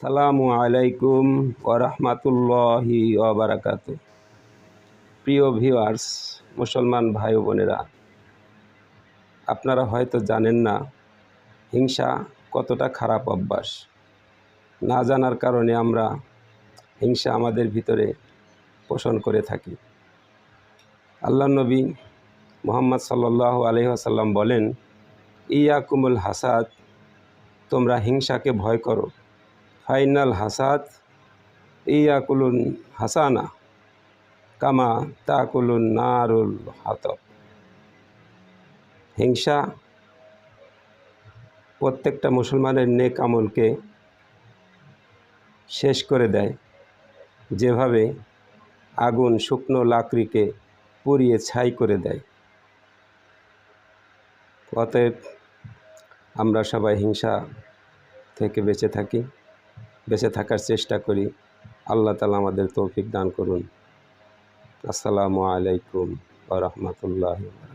সালামু আলাইকুম ওয়া রাহমাতুল্লাহি ওয়া বারাকাতুহু। প্রিয় ভিউয়ার্স, মুসলমান ভাই ও বোনেরা, আপনারা হয়তো জানেন না হিংসা কতটা খারাপ অভ্যাস। না জানার কারণে আমরা হিংসা আমাদের ভিতরে পোষণ করে থাকি। আল্লাহর নবী মুহাম্মদ সাল্লাল্লাহু আলাইহি ওয়াসাল্লাম বলেন, ইয়াকুমুল হাসাদ, তোমরা হিংসাকে ভয় করো। ফাইনাল হাসাদ ইয়াকুলুন হাসানা কামা তাকুলুন নারুল হাতব। হিংসা প্রত্যেকটা মুসলমানের নেক আমলকে শেষ করে দেয়, যেভাবে আগুন শুকনো লাকড়িকে পুড়িয়ে ছাই করে দেয়। অতএব আমরা সবাই হিংসা থেকে বেঁচে থাকার চেষ্টা করি। আল্লাহ তাআলা আমাদের তৌফিক দান করুন। আসসালামু আলাইকুম ওয়া রাহমাতুল্লাহি ওয়া বারাকাতুহু।